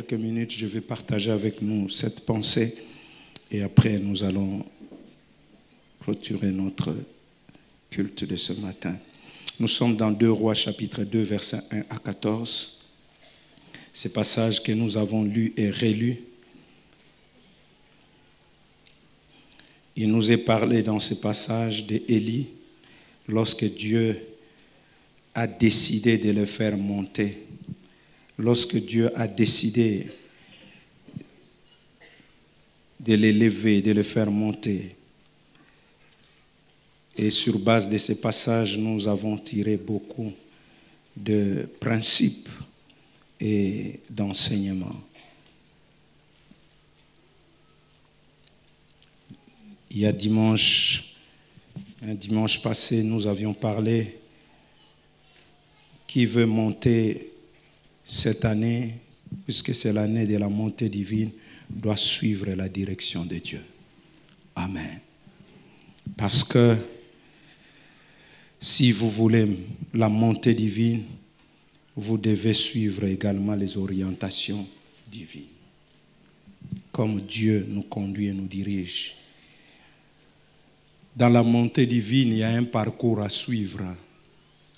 quelques minutes, je vais partager avec nous cette pensée et après nous allons clôturer notre culte de ce matin. Nous sommes dans 2 Rois chapitre 2 versets 1 à 14. Ces passages que nous avons lus et relus. Il nous est parlé dans ce passage d'Élie lorsque Dieu a décidé de le faire monter. Lorsque Dieu a décidé de l'élever, de le faire monter. Et sur base de ces passages, nous avons tiré beaucoup de principes et d'enseignements. Il y a un dimanche passé, nous avions parlé qui veut monter cette année, puisque c'est l'année de la montée divine, doit suivre la direction de Dieu. Amen. Parce que si vous voulez la montée divine, vous devez suivre également les orientations divines. Comme Dieu nous conduit et nous dirige. Dans la montée divine, il y a un parcours à suivre.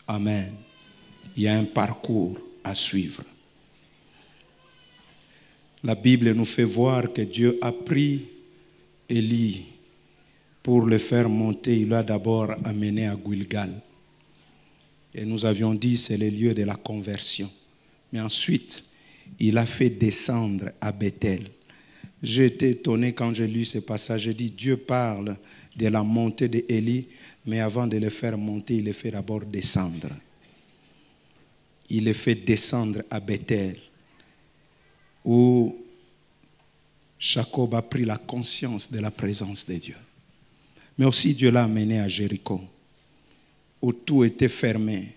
Amen. Il y a un parcours à suivre. La Bible nous fait voir que Dieu a pris Élie pour le faire monter. Il l'a d'abord amené à Gilgal. Et nous avions dit c'est le lieu de la conversion. Mais ensuite, il a fait descendre à Bethel. J'ai été étonné quand j'ai lu ce passage. J'ai dit Dieu parle de la montée d'Élie, mais avant de le faire monter, il le fait d'abord descendre. Il le fait descendre à Bethel, où Jacob a pris la conscience de la présence de Dieu. Mais aussi Dieu l'a amené à Jéricho, où tout était fermé.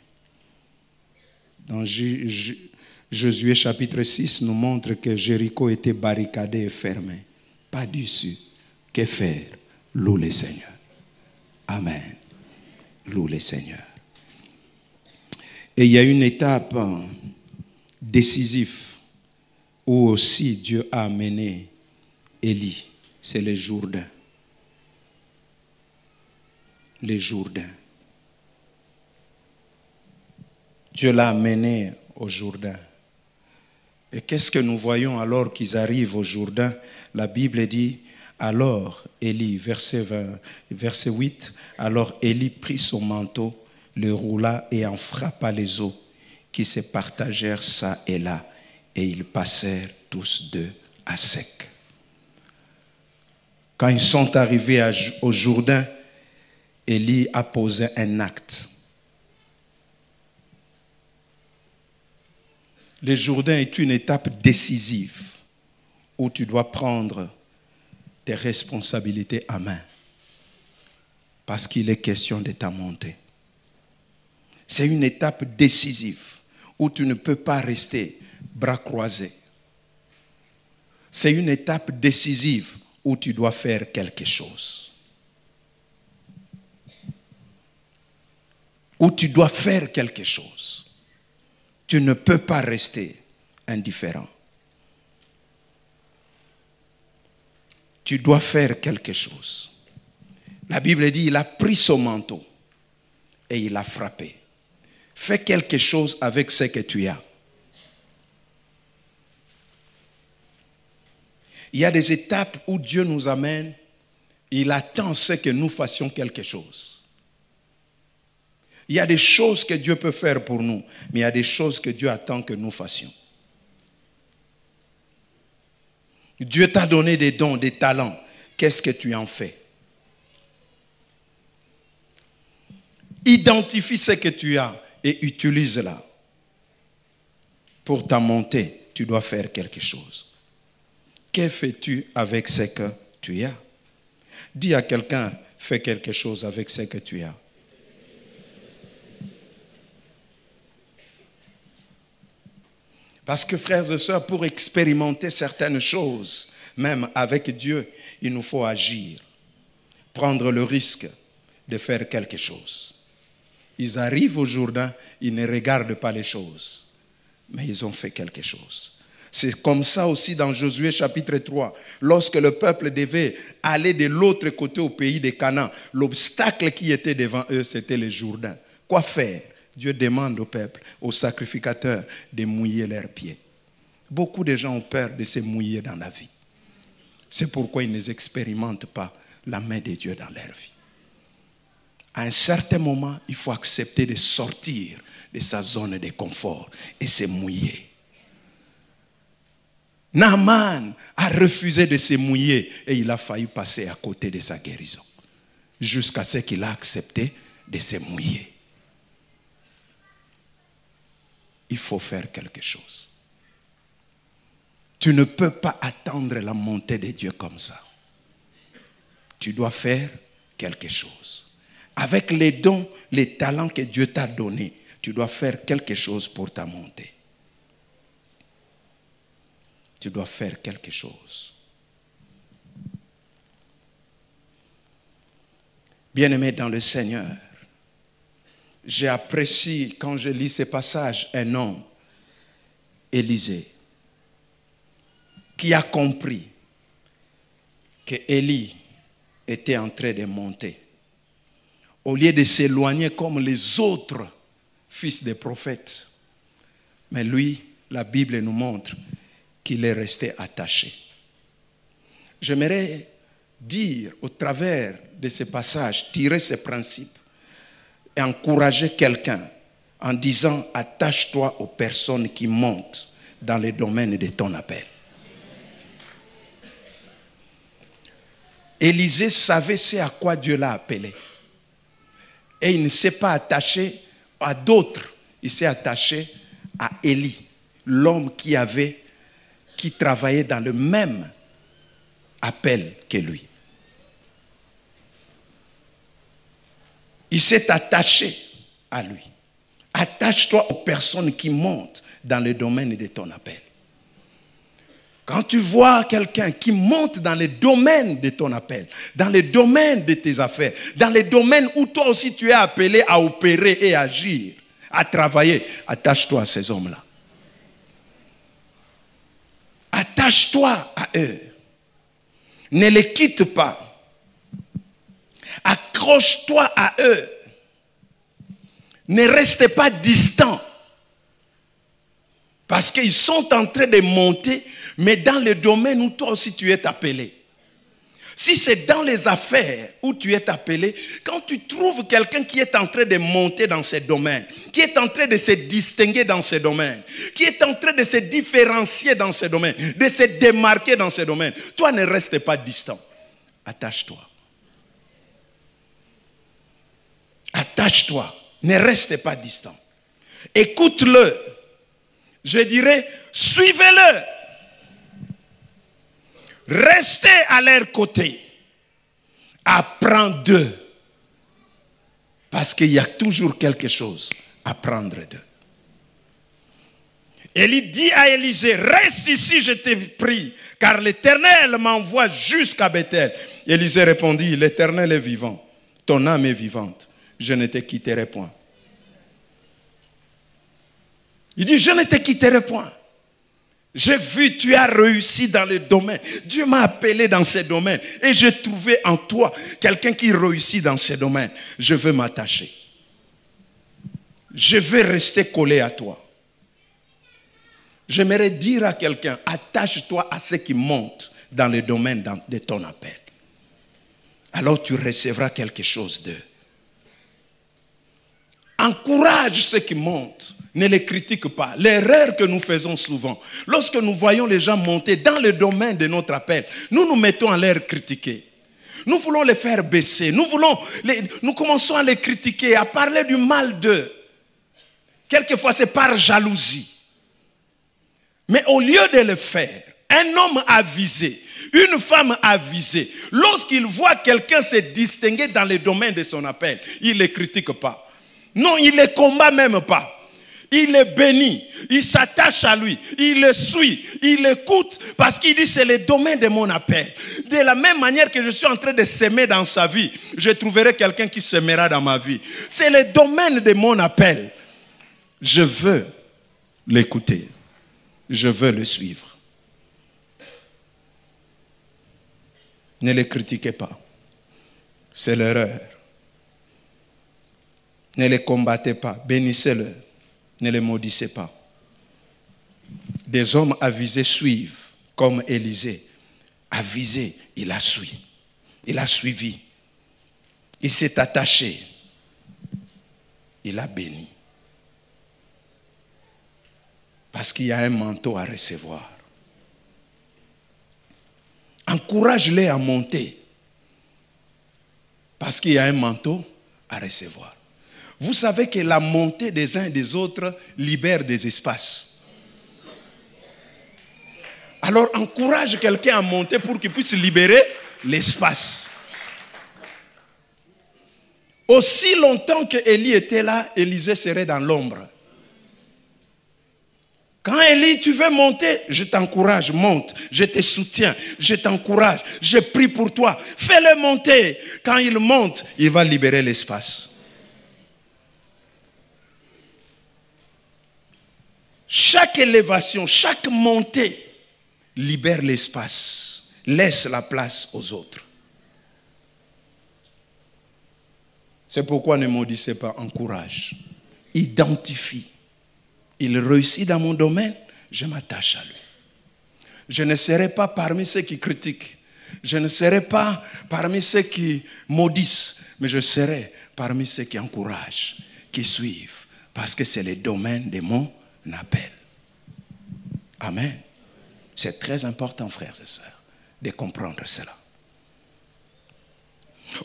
Dans Josué chapitre 6 nous montre que Jéricho était barricadé et fermé. Pas d'issue. Que faire? Loue le Seigneur. Amen. Loue le Seigneur. Et il y a une étape décisive où aussi Dieu a amené Élie. C'est le Jourdain. Le Jourdain. Dieu l'a amené au Jourdain. Et qu'est-ce que nous voyons alors qu'ils arrivent au Jourdain? La Bible dit, alors Élie, verset 8, alors Élie prit son manteau, le roula et en frappa les eaux qui se partagèrent ça et là, et ils passèrent tous deux à sec. Quand ils sont arrivés au Jourdain, Élie a posé un acte. Le Jourdain est une étape décisive où tu dois prendre tes responsabilités à main parce qu'il est question de ta montée. C'est une étape décisive où tu ne peux pas rester bras croisés. C'est une étape décisive où tu dois faire quelque chose. Où tu dois faire quelque chose. Tu ne peux pas rester indifférent. Tu dois faire quelque chose. La Bible dit, il a pris son manteau et il a frappé. Fais quelque chose avec ce que tu as. Il y a des étapes où Dieu nous amène, il attend ce que nous fassions quelque chose. Il y a des choses que Dieu peut faire pour nous, mais il y a des choses que Dieu attend que nous fassions. Dieu t'a donné des dons, des talents. Qu'est-ce que tu en fais? Identifie ce que tu as et utilise-la. Pour ta montée, tu dois faire quelque chose. Que fais-tu avec ce que tu as? Dis à quelqu'un, fais quelque chose avec ce que tu as. Parce que frères et sœurs, pour expérimenter certaines choses, même avec Dieu, il nous faut agir. Prendre le risque de faire quelque chose. Ils arrivent au Jourdain, ils ne regardent pas les choses, mais ils ont fait quelque chose. C'est comme ça aussi dans Josué chapitre 3. Lorsque le peuple devait aller de l'autre côté au pays de Canaan, l'obstacle qui était devant eux, c'était le Jourdain. Quoi faire? Dieu demande au peuple, aux sacrificateurs, de mouiller leurs pieds. Beaucoup de gens ont peur de se mouiller dans la vie. C'est pourquoi ils n'expérimentent pas la main de Dieu dans leur vie. À un certain moment, il faut accepter de sortir de sa zone de confort et se mouiller. Naaman a refusé de se mouiller et il a failli passer à côté de sa guérison. Jusqu'à ce qu'il a accepté de se mouiller. Il faut faire quelque chose. Tu ne peux pas attendre la montée de Dieu comme ça. Tu dois faire quelque chose. Avec les dons, les talents que Dieu t'a donnés, tu dois faire quelque chose pour ta montée. Tu dois faire quelque chose. Bien-aimé dans le Seigneur, j'apprécie quand je lis ces passages un homme, Élisée, qui a compris que Élie était en train de monter. Au lieu de s'éloigner comme les autres fils des prophètes. Mais lui, la Bible nous montre qu'il est resté attaché. J'aimerais dire au travers de ce passage, tirer ce principe et encourager quelqu'un en disant attache-toi aux personnes qui montent dans le domaine de ton appel. Élisée savait ce à quoi Dieu l'a appelé. Et il ne s'est pas attaché à d'autres. Il s'est attaché à Élie, l'homme qui travaillait dans le même appel que lui. Il s'est attaché à lui. Attache-toi aux personnes qui montent dans le domaine de ton appel. Quand tu vois quelqu'un qui monte dans le domaine de ton appel, dans le domaine de tes affaires, dans le domaine où toi aussi tu es appelé à opérer et agir, à travailler, attache-toi à ces hommes-là. Attache-toi à eux. Ne les quitte pas. Accroche-toi à eux. Ne reste pas distant. Parce qu'ils sont en train de monter, mais dans le domaine où toi aussi tu es appelé. Si c'est dans les affaires où tu es appelé, quand tu trouves quelqu'un qui est en train de monter dans ce domaine, qui est en train de se distinguer dans ce domaine, qui est en train de se différencier dans ce domaine, de se démarquer dans ce domaine, toi ne reste pas distant. Attache-toi. Attache-toi. Ne reste pas distant. Écoute-le. Je dirais, suivez-le. Restez à leur côté. Apprends d'eux. Parce qu'il y a toujours quelque chose à prendre d'eux. Élie dit à Élisée, reste ici, je t'ai prie, car l'Éternel m'envoie jusqu'à Bethel. Élisée répondit, l'Éternel est vivant, ton âme est vivante, je ne te quitterai point. Il dit, je ne te quitterai point. J'ai vu, tu as réussi dans le domaine. Dieu m'a appelé dans ce domaine. Et j'ai trouvé en toi quelqu'un qui réussit dans ce domaine. Je veux m'attacher. Je veux rester collé à toi. J'aimerais dire à quelqu'un, attache-toi à ceux qui montent dans le domaine de ton appel. Alors tu recevras quelque chose d'eux. Encourage ceux qui montent. Ne les critique pas. L'erreur que nous faisons souvent, lorsque nous voyons les gens monter dans le domaine de notre appel, nous nous mettons à les critiquer. Nous voulons les faire baisser. Nous commençons à les critiquer, à parler du mal d'eux. Quelquefois, c'est par jalousie. Mais au lieu de le faire, un homme avisé, une femme avisée, lorsqu'il voit quelqu'un se distinguer dans le domaine de son appel, il ne les critique pas. Non, il ne les combat même pas. Il le bénit, il s'attache à lui, il le suit, il l'écoute parce qu'il dit c'est le domaine de mon appel. De la même manière que je suis en train de s'aimer dans sa vie, je trouverai quelqu'un qui s'aimera dans ma vie. C'est le domaine de mon appel. Je veux l'écouter. je veux le suivre. Ne les critiquez pas. C'est l'erreur. Ne les combattez pas. Bénissez-le. Ne les maudissez pas. Des hommes avisés suivent, comme Élisée. Avisé, il a suivi. Il a suivi. Il s'est attaché. Il a béni. Parce qu'il y a un manteau à recevoir. Encourage-les à monter. Parce qu'il y a un manteau à recevoir. Vous savez que la montée des uns et des autres libère des espaces. Alors encourage quelqu'un à monter pour qu'il puisse libérer l'espace. Aussi longtemps que Élie était là, Élisée serait dans l'ombre. Quand Élie, tu veux monter, je t'encourage, monte. Je te soutiens, je t'encourage, je prie pour toi. Fais-le monter. Quand il monte, il va libérer l'espace. Chaque élévation, chaque montée libère l'espace, laisse la place aux autres. C'est pourquoi ne maudissez pas, encourage, identifie. Il réussit dans mon domaine, je m'attache à lui. Je ne serai pas parmi ceux qui critiquent. Je ne serai pas parmi ceux qui maudissent, mais je serai parmi ceux qui encouragent, qui suivent, parce que c'est le domaine de mon appel. Amen. C'est très important, frères et sœurs, de comprendre cela.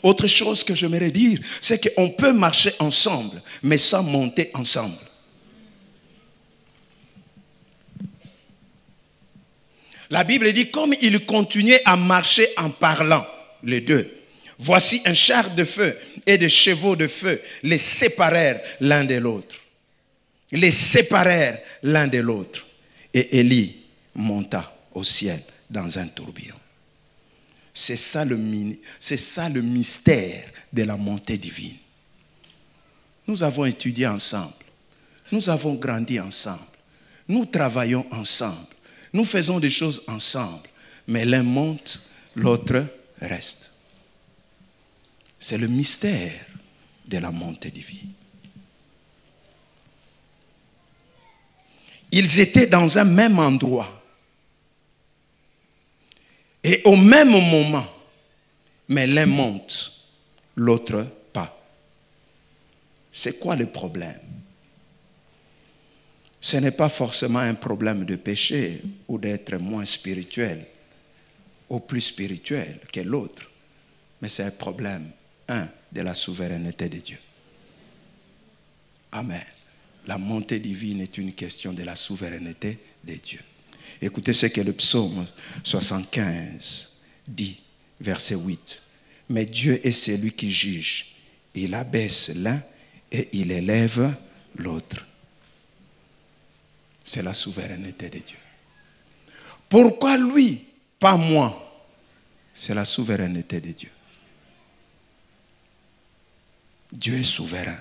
Autre chose que j'aimerais dire, c'est qu'on peut marcher ensemble, mais sans monter ensemble. La Bible dit, comme ils continuaient à marcher en parlant, les deux, voici un char de feu et des chevaux de feu les séparèrent l'un de l'autre. Les séparèrent l'un de l'autre. Et Élie monta au ciel dans un tourbillon. C'est ça le mystère de la montée divine. Nous avons étudié ensemble. Nous avons grandi ensemble. Nous travaillons ensemble. Nous faisons des choses ensemble. Mais l'un monte, l'autre reste. C'est le mystère de la montée divine. Ils étaient dans un même endroit. Et au même moment, mais l'un monte, l'autre pas. C'est quoi le problème? Ce n'est pas forcément un problème de péché ou d'être moins spirituel ou plus spirituel que l'autre, mais c'est un problème, de la souveraineté de Dieu. Amen. La montée divine est une question de la souveraineté de Dieu. Écoutez ce que le psaume 75 dit, verset 8. Mais Dieu est celui qui juge. Il abaisse l'un et il élève l'autre. C'est la souveraineté de Dieu. Pourquoi lui, pas moi? C'est la souveraineté de Dieu. Dieu est souverain.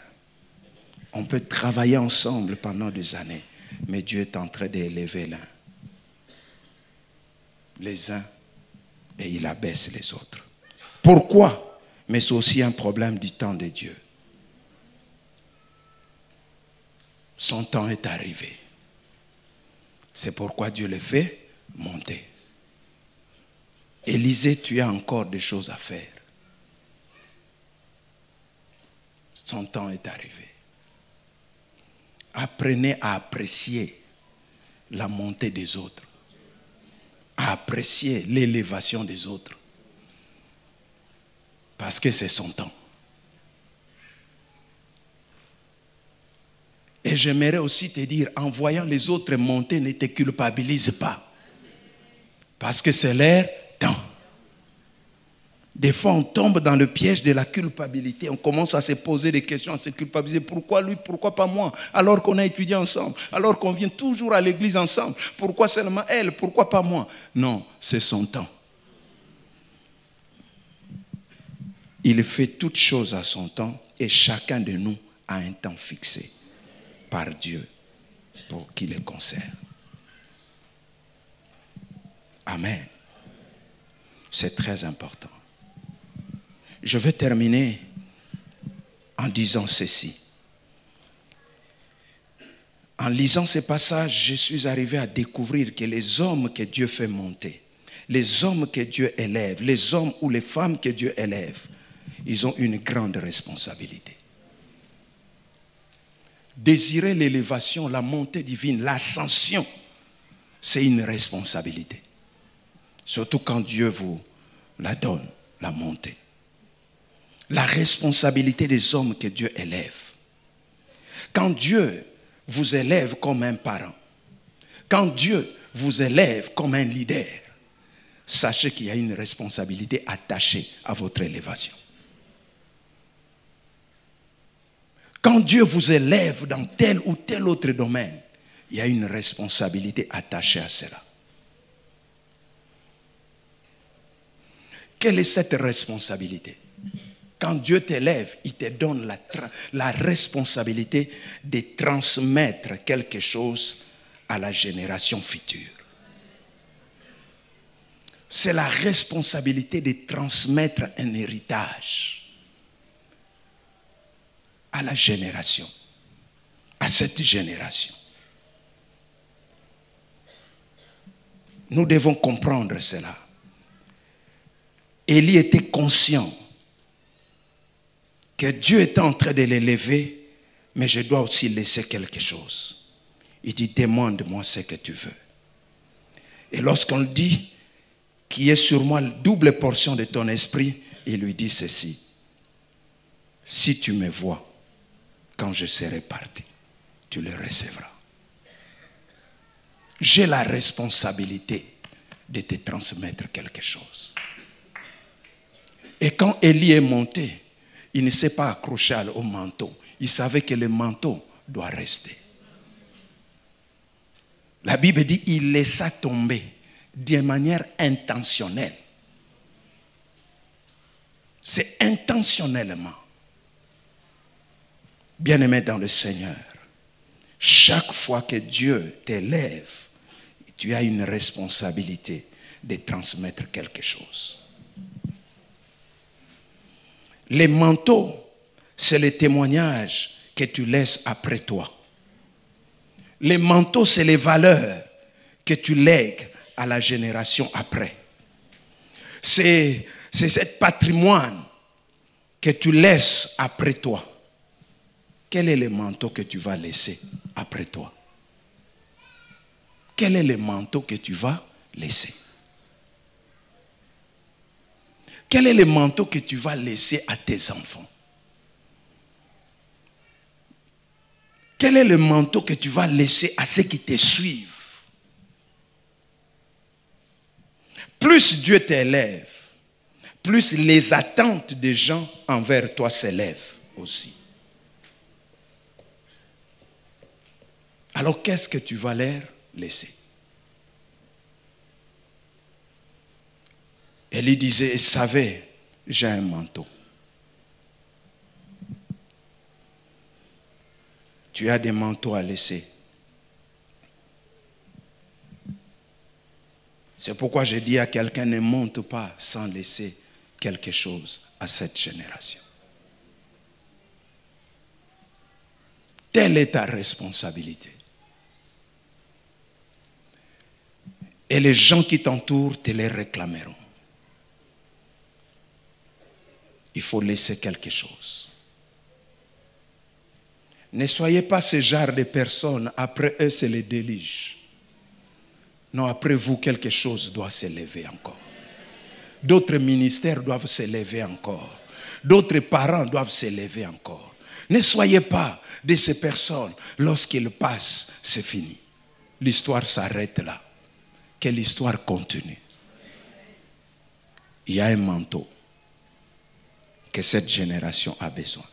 On peut travailler ensemble pendant des années, mais Dieu est en train d'élever l'un. Les uns, et il abaisse les autres. Pourquoi? Mais c'est aussi un problème du temps de Dieu. Son temps est arrivé. C'est pourquoi Dieu le fait monter. Élisée, tu as encore des choses à faire. Son temps est arrivé. Apprenez à apprécier la montée des autres. À apprécier l'élévation des autres. Parce que c'est son temps. Et j'aimerais aussi te dire, en voyant les autres monter, ne te culpabilise pas. Parce que c'est leur temps. Des fois, on tombe dans le piège de la culpabilité. On commence à se poser des questions, à se culpabiliser. Pourquoi lui, pourquoi pas moi? Alors qu'on a étudié ensemble, alors qu'on vient toujours à l'église ensemble. Pourquoi seulement elle, pourquoi pas moi? Non, c'est son temps. Il fait toutes choses à son temps et chacun de nous a un temps fixé par Dieu pour qu'il le concerne. Amen. C'est très important. Je vais terminer en disant ceci. En lisant ces passages, je suis arrivé à découvrir que les hommes que Dieu fait monter, les hommes que Dieu élève, les hommes ou les femmes que Dieu élève, ils ont une grande responsabilité. Désirer l'élévation, la montée divine, l'ascension, c'est une responsabilité. Surtout quand Dieu vous la donne, la montée. La responsabilité des hommes que Dieu élève. Quand Dieu vous élève comme un parent, quand Dieu vous élève comme un leader, sachez qu'il y a une responsabilité attachée à votre élévation. Quand Dieu vous élève dans tel ou tel autre domaine, il y a une responsabilité attachée à cela. Quelle est cette responsabilité? Quand Dieu t'élève, il te donne la responsabilité de transmettre quelque chose à la génération future. C'est la responsabilité de transmettre un héritage à la génération, à cette génération. Nous devons comprendre cela. Élie était conscient que Dieu était en train de l'élever, mais je dois aussi laisser quelque chose. Il dit, demande-moi ce que tu veux. Et lorsqu'on dit qu'il y ait sur moi la double portion de ton esprit, il lui dit ceci. Si tu me vois, quand je serai parti, tu le recevras. J'ai la responsabilité de te transmettre quelque chose. Et quand Élie est monté, il ne s'est pas accroché au manteau. Il savait que le manteau doit rester. La Bible dit qu'il laissa tomber de manière intentionnelle. C'est intentionnellement. Bien-aimé dans le Seigneur, chaque fois que Dieu t'élève, tu as une responsabilité de transmettre quelque chose. Les manteaux, c'est le témoignage que tu laisses après toi. Les manteaux, c'est les valeurs que tu lègues à la génération après. C'est ce patrimoine que tu laisses après toi. Quel est le manteau que tu vas laisser après toi? Quel est le manteau que tu vas laisser? Quel est le manteau que tu vas laisser à tes enfants? Quel est le manteau que tu vas laisser à ceux qui te suivent? Plus Dieu t'élève, plus les attentes des gens envers toi s'élèvent aussi. Alors qu'est-ce que tu vas leur laisser? Élie disait, savez, j'ai un manteau. Tu as des manteaux à laisser. C'est pourquoi je dis à quelqu'un, ne monte pas sans laisser quelque chose à cette génération. Telle est ta responsabilité. Et les gens qui t'entourent te les réclameront. Il faut laisser quelque chose. Ne soyez pas ce genre de personnes, après eux c'est le déluge. Non, après vous, quelque chose doit s'élever encore. D'autres ministères doivent s'élever encore. D'autres parents doivent s'élever encore. Ne soyez pas de ces personnes, lorsqu'ils passent, c'est fini. L'histoire s'arrête là. Que l'histoire continue. Il y a un manteau que cette génération a besoin.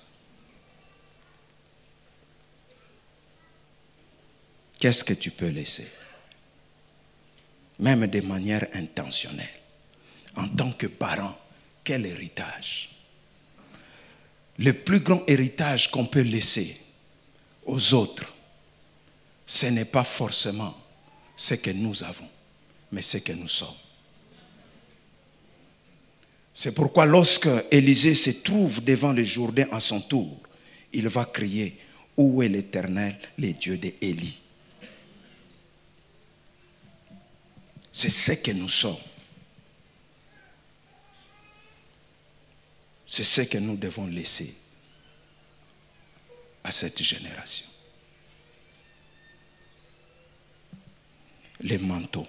Qu'est-ce que tu peux laisser? Même de manière intentionnelle. En tant que parent, quel héritage? Le plus grand héritage qu'on peut laisser aux autres, ce n'est pas forcément ce que nous avons, mais ce que nous sommes. C'est pourquoi lorsque Élisée se trouve devant le Jourdain à son tour, il va crier, où est l'Éternel, le Dieu d'Élie? C'est ce que nous sommes. C'est ce que nous devons laisser à cette génération. Les manteaux.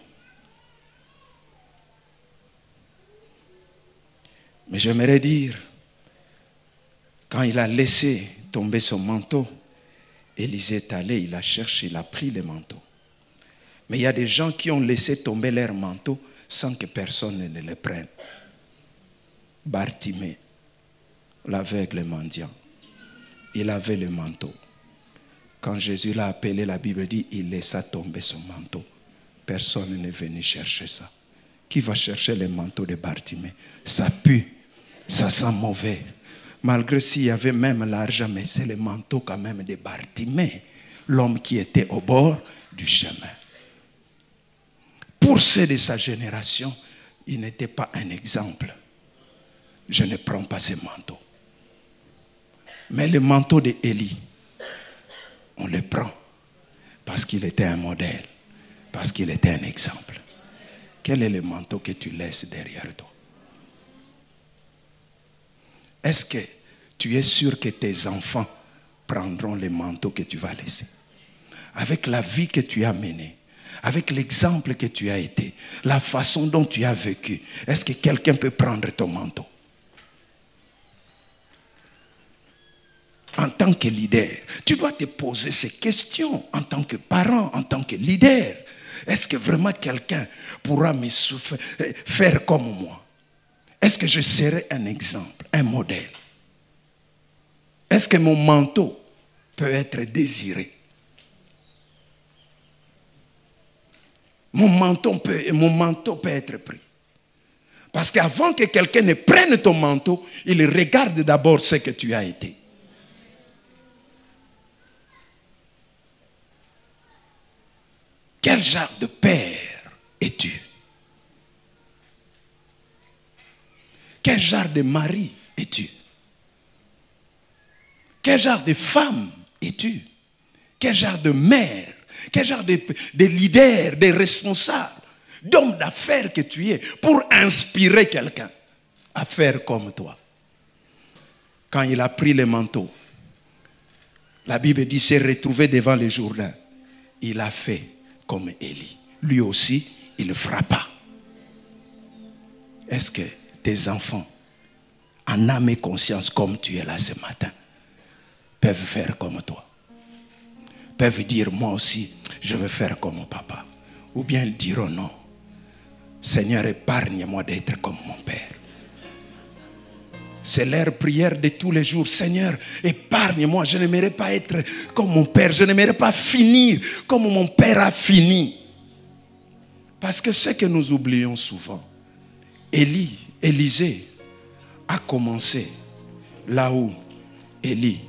Mais j'aimerais dire, quand il a laissé tomber son manteau, Élisée est allé, il a cherché, il a pris le manteau. Mais il y a des gens qui ont laissé tomber leur manteau sans que personne ne le prenne. Bartimée, l'aveugle mendiant, il avait le manteau. Quand Jésus l'a appelé, la Bible dit, il laissa tomber son manteau. Personne n'est venu chercher ça. Qui va chercher le manteau de Bartimée? Ça pue, ça sent mauvais. Malgré s'il y avait même l'argent, mais c'est le manteau quand même de Bartimée, l'homme qui était au bord du chemin. Pour ceux de sa génération, il n'était pas un exemple. Je ne prends pas ce manteau. Mais le manteau d'Élie, on le prend parce qu'il était un modèle, parce qu'il était un exemple. Quel est le manteau que tu laisses derrière toi? Est-ce que tu es sûr que tes enfants prendront le manteau que tu vas laisser? Avec la vie que tu as menée, avec l'exemple que tu as été, la façon dont tu as vécu, est-ce que quelqu'un peut prendre ton manteau? En tant que leader, tu dois te poser ces questions en tant que parent, en tant que leader. Est-ce que vraiment quelqu'un pourra me faire comme moi? Est-ce que je serai un exemple, un modèle? Est-ce que mon manteau peut être désiré? Mon manteau peut être pris. Parce qu'avant que quelqu'un ne prenne ton manteau, il regarde d'abord ce que tu as été. Quel genre de père es-tu? Quel genre de mari es-tu? Quel genre de femme es-tu? Quel genre de mère? Quel genre de leader, de responsable, d'homme d'affaires que tu es pour inspirer quelqu'un à faire comme toi? Quand il a pris le manteau, la Bible dit s'est retrouvé devant le Jourdain. Il a fait comme Élie. Lui aussi, il frappa. Est-ce que tes enfants, en âme et conscience, comme tu es là ce matin, peuvent faire comme toi? Peuvent dire, moi aussi, je veux faire comme mon papa. Ou bien ils diront non. Seigneur, épargne-moi d'être comme mon père. C'est leur prière de tous les jours. Seigneur, épargne-moi. Je n'aimerais pas être comme mon père. Je n'aimerais pas finir comme mon père a fini. Parce que ce que nous oublions souvent, Élisée a commencé là où Élie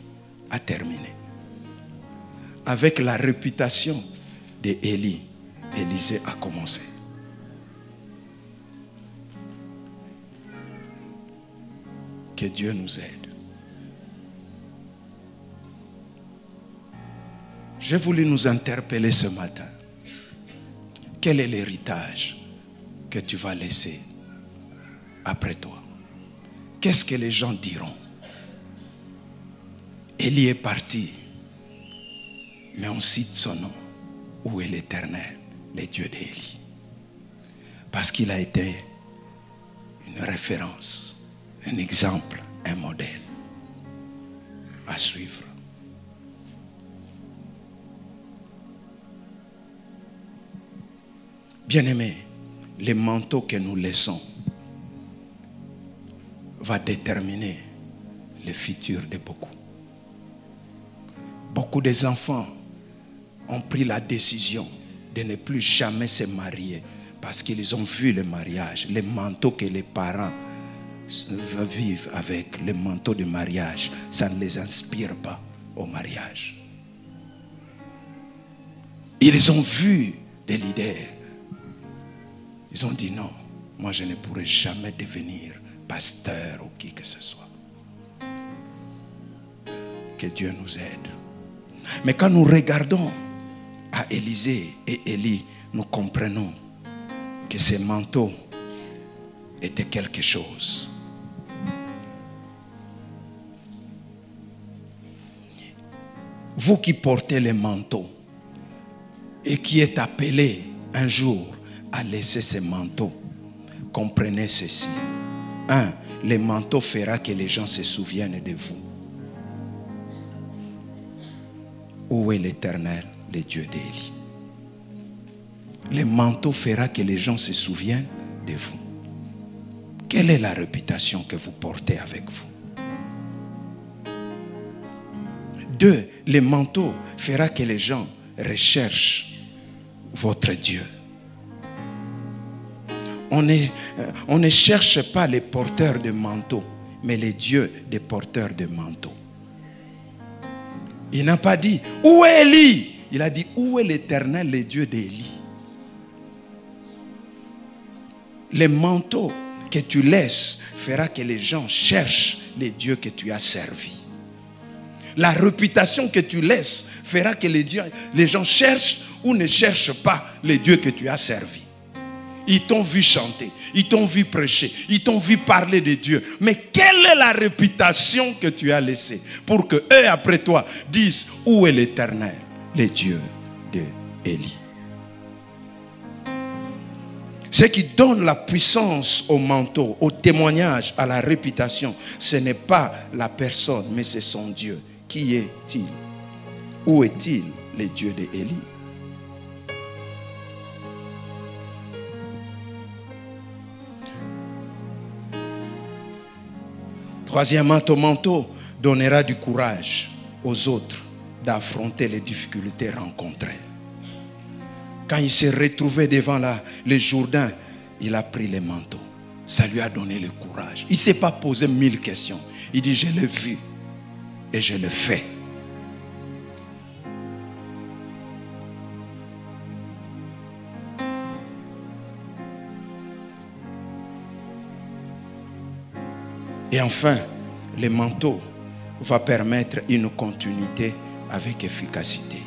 a terminé. Avec la réputation d'Élie, Élisée a commencé. Que Dieu nous aide. J'ai voulu nous interpeller ce matin. Quel est l'héritage que tu vas laisser après toi? Qu'est-ce que les gens diront? Élie est parti, mais on cite son nom. Où est l'Éternel, le Dieu d'Élie? Parce qu'il a été une référence, un exemple, un modèle à suivre. Bien-aimés, les manteaux que nous laissons va déterminer le futur de beaucoup. Beaucoup des enfants ont pris la décision de ne plus jamais se marier parce qu'ils ont vu le mariage, les manteaux que les parents vivent avec, le manteau de mariage, ça ne les inspire pas au mariage. Ils ont vu des leaders. Ils ont dit non, moi je ne pourrai jamais devenir pasteur ou qui que ce soit. Que Dieu nous aide. Mais quand nous regardons à Élisée et Élie, nous comprenons que ces manteaux étaient quelque chose. Vous qui portez les manteaux et qui êtes appelés un jour à laisser ces manteaux, comprenez ceci. 1. Les manteaux fera que les gens se souviennent de vous. Où est l'Éternel, le Dieu d'Élie? Les manteaux fera que les gens se souviennent de vous. Quelle est la réputation que vous portez avec vous? 2. Les manteaux fera que les gens recherchent votre Dieu. On ne cherche pas les porteurs de manteaux, mais les dieux des porteurs de manteaux. Il n'a pas dit, où est Élie? Il a dit, où est l'Éternel, le Dieu d'Élie? Les manteaux que tu laisses fera que les gens cherchent les dieux que tu as servis. La réputation que tu laisses fera que les gens cherchent ou ne cherchent pas les dieux que tu as servis. Ils t'ont vu chanter, ils t'ont vu prêcher, ils t'ont vu parler de Dieu. Mais quelle est la réputation que tu as laissée pour que eux après toi disent, où est l'Éternel, le Dieu d'Élie? Ce qui donne la puissance au manteau, au témoignage, à la réputation, ce n'est pas la personne, mais c'est son Dieu. Qui est-il? Où est-il, le Dieu d'Élie? Troisièmement, ton manteau donnera du courage aux autres d'affronter les difficultés rencontrées. Quand il s'est retrouvé devant le Jourdain, il a pris les manteaux. Ça lui a donné le courage. Il ne s'est pas posé 1000 questions. Il dit, je l'ai vu et je le fais. Et enfin, le manteau va permettre une continuité avec efficacité.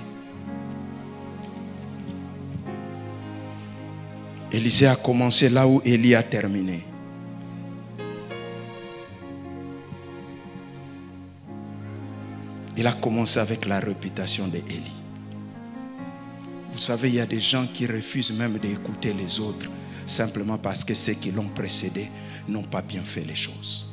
Élisée a commencé là où Élie a terminé. Il a commencé avec la réputation d'Élie. Vous savez, il y a des gens qui refusent même d'écouter les autres simplement parce que ceux qui l'ont précédé n'ont pas bien fait les choses.